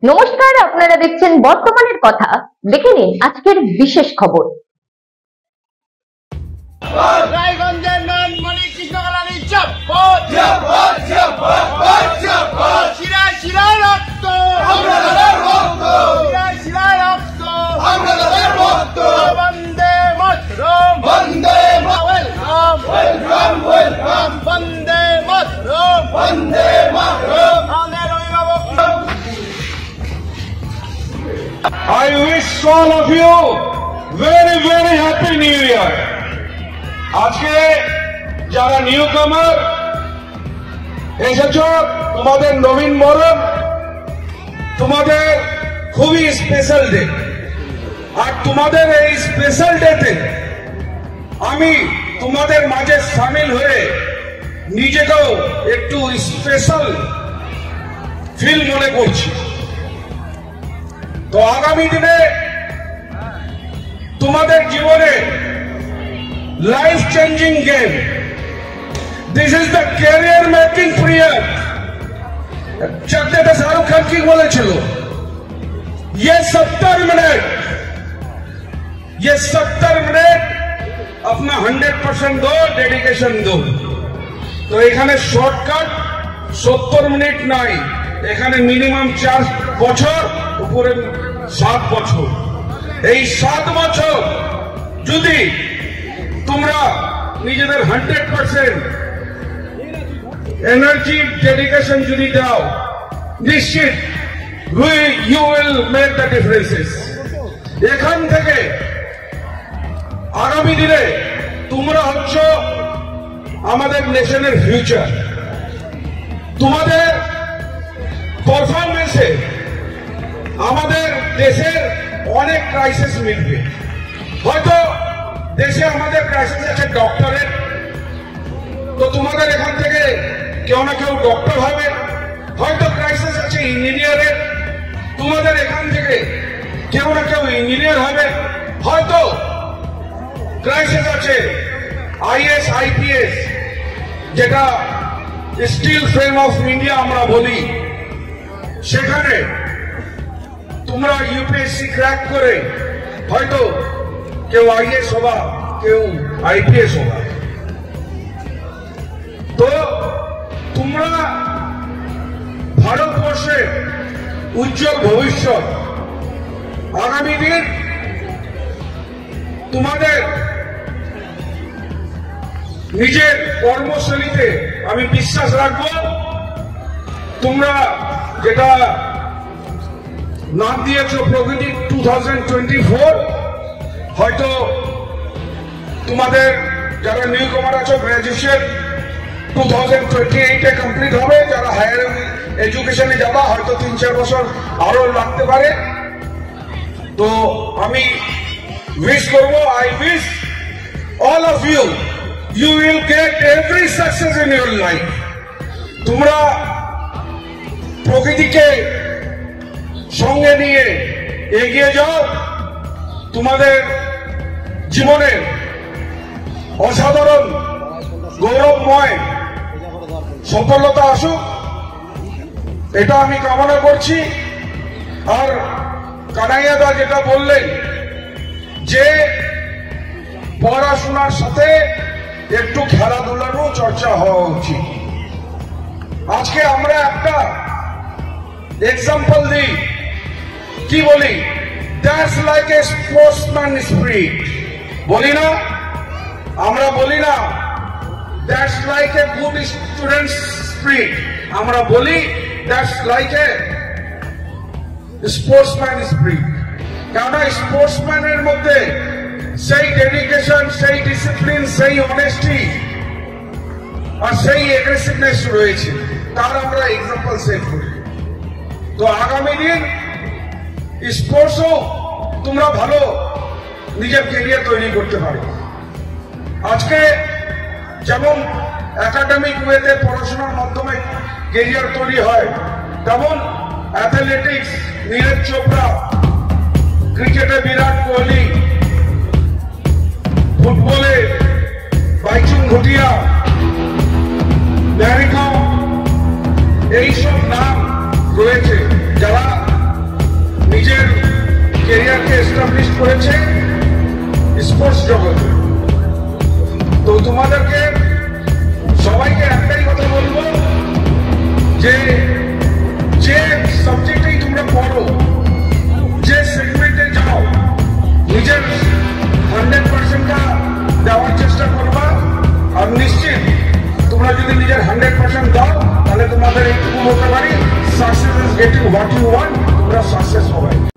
নমস্কার, আপনারা দেখছেন বর্তমানের কথা। দেখে নিন আজকের বিশেষ খবর। রায়গঞ্জের নানমণি কৃষ্ণকলানী শিরায় শিরায় রক্ত, শিরায় শিরায় রক্ত, বন্দে মাতরম, বন্দে ওয়েলকাম, ওয়েলকাম, ওয়েলকাম, বন্দে মাতরম, বন্দে মাতরম। আমাদের অভিভাবক I wish all of you very very happy new year. আজকে যারা নিউ কামার এসেছ, তোমাদের নবীন বরণ, তোমাদের খুবই স্পেশাল ডে। আর তোমাদের এই স্পেশাল ডেতে আমি তোমাদের মাঝে সামিল হয়ে নিজেকেও একটু স্পেশাল ফিল মনে করছি। তো আগামী দিনে তোমাদের জীবনে life changing game, this is the career making period. চাকরিটা শাহরুখ খান কি বলেছিল, ये 70 मिनट अपना 100% दो, डेडिकेशन दो। তো এখানে শর্টকাট 70 মিনিট নাই, এখানে মিনিমাম 4 বছর, উপরে 7 বছর। এই 7 বছর যদি তোমরা নিজেদের 100% এনার্জি ডেডিকেশন যদি দাও, নিশ্চিত you will make the differences. এখান থেকে আগামী দিনে তোমরা হচ্ছ আমাদের নেশনের ফিউচার। তোমাদের পারফরমেন্সে আমাদের দেশের অনেক ক্রাইসিস মিটবে। হয়তো দেশে আমাদের ক্রাইসিস আছে ডক্টরের, তো তোমাদের এখান থেকে কেউ না কেউ ডক্টর হবে। হয়তো ক্রাইসিস আছে ইঞ্জিনিয়ারের, তোমাদের এখান থেকে কেউ না কেউ ইঞ্জিনিয়ার হবে। হয়তো ক্রাইসিস আছে আইএস আইপিএস, যেটা স্টিল ফ্রেম অফ ইন্ডিয়া আমরা বলি, সেখানে তোমরা ইউপিএসসি ক্র্যাক করে হয়তো কেউ আইএস হবা, কেউ আইপিএস হবা। তো তোমরা ভারতবর্ষের উজ্জ্বল ভবিষ্যৎ। আগামী দিন তোমাদের নিজের কর্মশৈলীতে আমি বিশ্বাস রাখবো। তোমরা যেটা নাম দিয়েছ প্রগতি 2024, হয়তো তোমাদের যারা নিউ কামার আছো গ্রাজুয়েশন 2028-এ কমপ্লিট হবে। যারা হায়ার এডুকেশনে যাবা হয়তো 3-4 বছর আরো লাগতে পারে। তো আমি উইশ করবো, I wish all of you, you will get every success in your life. তোমরা প্রকৃতিকে সঙ্গে নিয়ে এগিয়ে যাও, তোমাদের জীবনের অসাধারণ গৌরবময় সফলতা আসুক, এটা আমি কামনা করছি। আর কানাইয়াদা যেটা বললেন যে পড়াশোনার সাথে একটু খেলাধুলারও চর্চা হওয়া উচিত। আজকে আমরা একটা এক্সাম্পল দিই, কি বলি, that's like a sportsman spirit, বলি না? আমরা বলি না that's like a good student spirit, আমরা বলি that's like a sportsman spirit. কেননা স্পোর্টসম্যানের মধ্যে সেই ডেডিকেশন, সেই ডিসিপ্লিন, সেই অনেস্টি আর সেই এগ্রেসিভনেস রয়েছে, তার আমরা এক্সাম্পল সেট করি। তো আগামী দিন স্পোর্টসও তোমরা ভালো নিজের ক্যারিয়ার তৈরি করতে পারো। আজকে যেমন একাডেমিক ওয়েতে পড়াশোনার মাধ্যমে ক্যারিয়ার তৈরি হয়, তেমন অ্যাথলেটিক্স নীরজ চোপড়া, ক্রিকেটে বিরাট কোহলি, ফুটবলে বাইচুং ভুটিয়া, ম্যারিকম, এইসব নাম রয়েছে যারা ওয়ান তোমরা সাকসেস হবে।